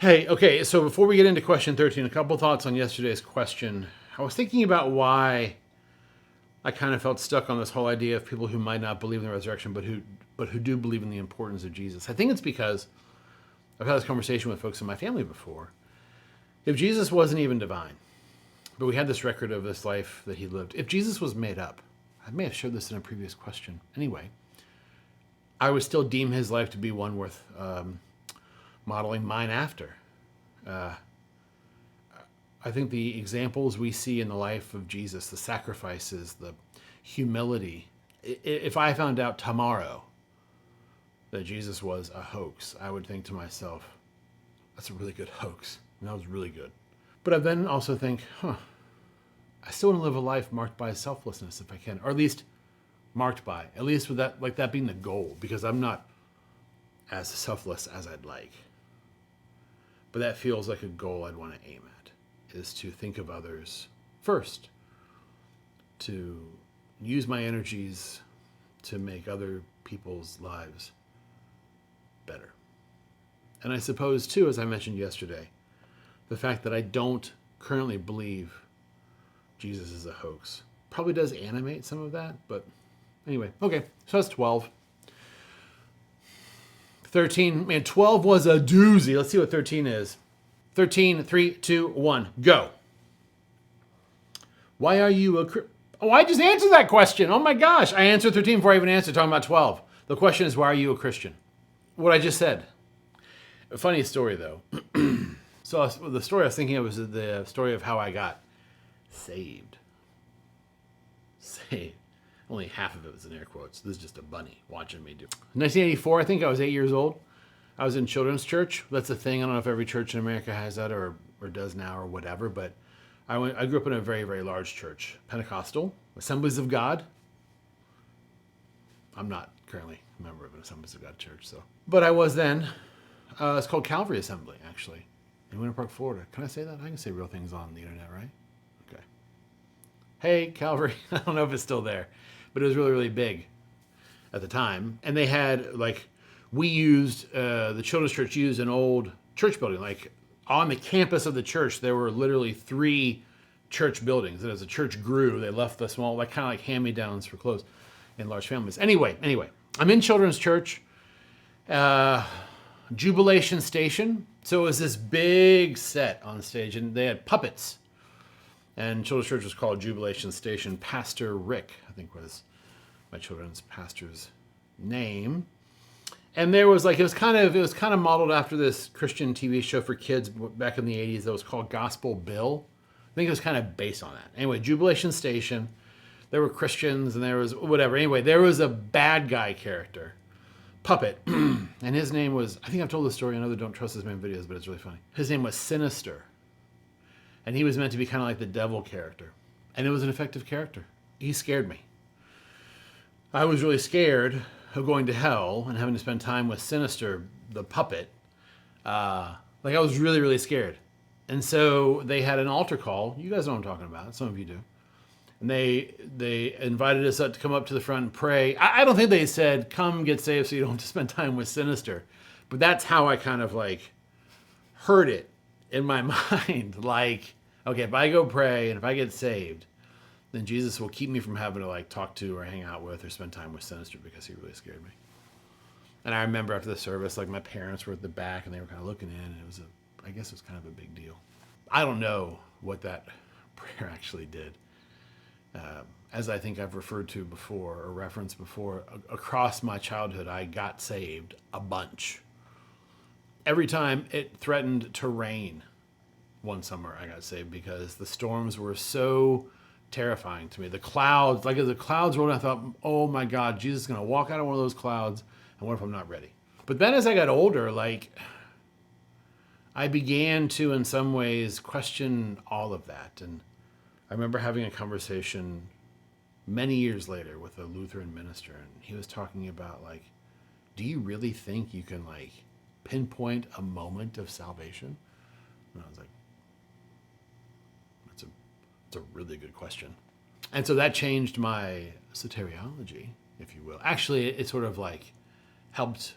Hey, okay, so before we get into question 13, a couple thoughts on yesterday's question. I was thinking about why I kind of felt stuck on this whole idea of people who might not believe in the resurrection, but who do believe in the importance of Jesus. I think it's because I've had this conversation with folks in my family before. If Jesus wasn't even divine, but we had this record of this life that he lived, if Jesus was made up, I may have showed this in a previous question. Anyway, I would still deem his life to be one worth modeling mine after. I think the examples we see in the life of Jesus, the sacrifices, the humility, if I found out tomorrow that Jesus was a hoax, I would think to myself, that's a really good hoax. And that was really good. But I then also think, I still want to live a life marked by selflessness if I can, or at least at least with that, like that being the goal, because I'm not as selfless as I'd like. But that feels like a goal I'd want to aim at, is to think of others first, to use my energies to make other people's lives better. And I suppose, too, as I mentioned yesterday, the fact that I don't currently believe Jesus is a hoax probably does animate some of that, but anyway, okay, so that's 12. 13, man, 12 was a doozy. Let's see what 13 is. 13, 3, 2, 1, go. Why are you a Oh, I just answered that question. Oh my gosh. I answered 13 before I even answered, talking about 12. The question is, why are you a Christian? What I just said. A funny story, though. So the story I was thinking of was the story of how I got saved. Saved. Only half of it was in air quotes. This is just a bunny watching me do. 1984, I think I was 8 years old. I was in children's church. That's a thing. I don't know if every church in America has that or does now or whatever, but I grew up in a very, very large church. Pentecostal, Assemblies of God. I'm not currently a member of an Assemblies of God church, so. But I was then. It's called Calvary Assembly, actually, in Winter Park, Florida. Can I say that? I can say real things on the internet, right? Okay. Hey, Calvary. I don't know if it's still there, but it was really, really big at the time. And they had, the children's church used an old church building. Like, on the campus of the church, there were literally 3 church buildings. And as the church grew, they left the small, kind of like hand-me-downs for clothes in large families. Anyway, I'm in children's church, Jubilation Station. So it was this big set on stage, and they had puppets. And children's church was called Jubilation Station. Pastor Rick, I think, was my children's pastor's name. And there was it was kind of modeled after this Christian TV show for kids back in the 80s that was called Gospel Bill. I think it was kind of based on that. Anyway, Jubilation Station. There were Christians and there was whatever. Anyway, there was a bad guy character, puppet, and his name was, I think I've told this story in other Don't Trust This Man videos, but it's really funny. His name was Sinister. And he was meant to be kind of like the devil character. And it was an effective character. He scared me. I was really scared of going to hell and having to spend time with Sinister, the puppet. I was really, really scared. And so they had an altar call. You guys know what I'm talking about. Some of you do. And they invited us up to come up to the front and pray. I don't think they said, come get saved so you don't have to spend time with Sinister. But that's how I kind of heard it in my mind. Okay, if I go pray and if I get saved, then Jesus will keep me from having to talk to or hang out with or spend time with Sinister because he really scared me. And I remember after the service, my parents were at the back and they were kind of looking in, and I guess it was kind of a big deal. I don't know what that prayer actually did. As I think I've referred to before or referenced before, across my childhood, I got saved a bunch. Every time it threatened to rain one summer, I got saved because the storms were so terrifying to me. The clouds, as the clouds rolled, I thought, oh my God, Jesus is going to walk out of one of those clouds, and what if I'm not ready? But then as I got older, I began to, in some ways, question all of that. And I remember having a conversation many years later with a Lutheran minister, and he was talking about, do you really think you can, pinpoint a moment of salvation? And I was like, it's a really good question. And so that changed my soteriology, if you will. Actually, it sort of helped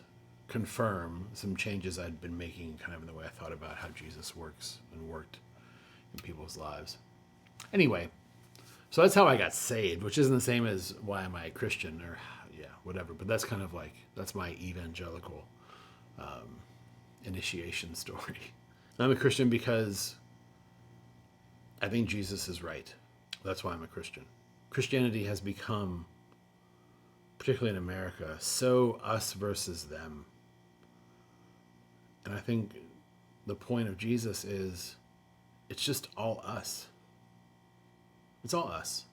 confirm some changes I'd been making kind of in the way I thought about how Jesus works and worked in people's lives. Anyway, so that's how I got saved, which isn't the same as why am I a Christian or whatever. But that's kind of like, that's my evangelical initiation story. I'm a Christian because I think Jesus is right. That's why I'm a Christian. Christianity has become, particularly in America, so us versus them. And I think the point of Jesus is it's just all us. It's all us.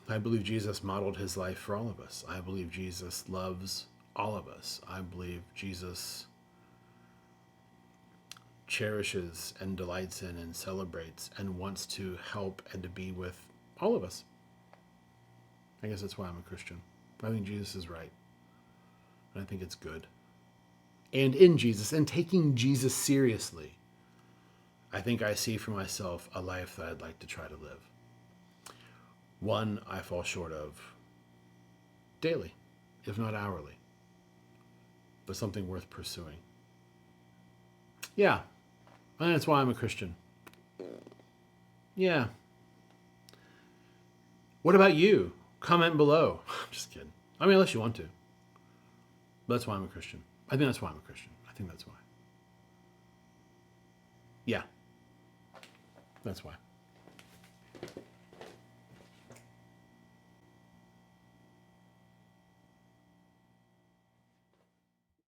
I believe Jesus modeled his life for all of us. I believe Jesus loves all of us. I believe Jesus cherishes and delights in and celebrates and wants to help and to be with all of us. I guess that's why I'm a Christian. I think Jesus is right. And I think it's good. And in Jesus, and taking Jesus seriously, I think I see for myself a life that I'd like to try to live. One I fall short of daily, if not hourly, but something worth pursuing. Yeah, and that's why I'm a Christian. Yeah. What about you? Comment below. I'm just kidding. I mean, unless you want to. But that's why I'm a Christian. I think that's why I'm a Christian. I think that's why. Yeah. That's why.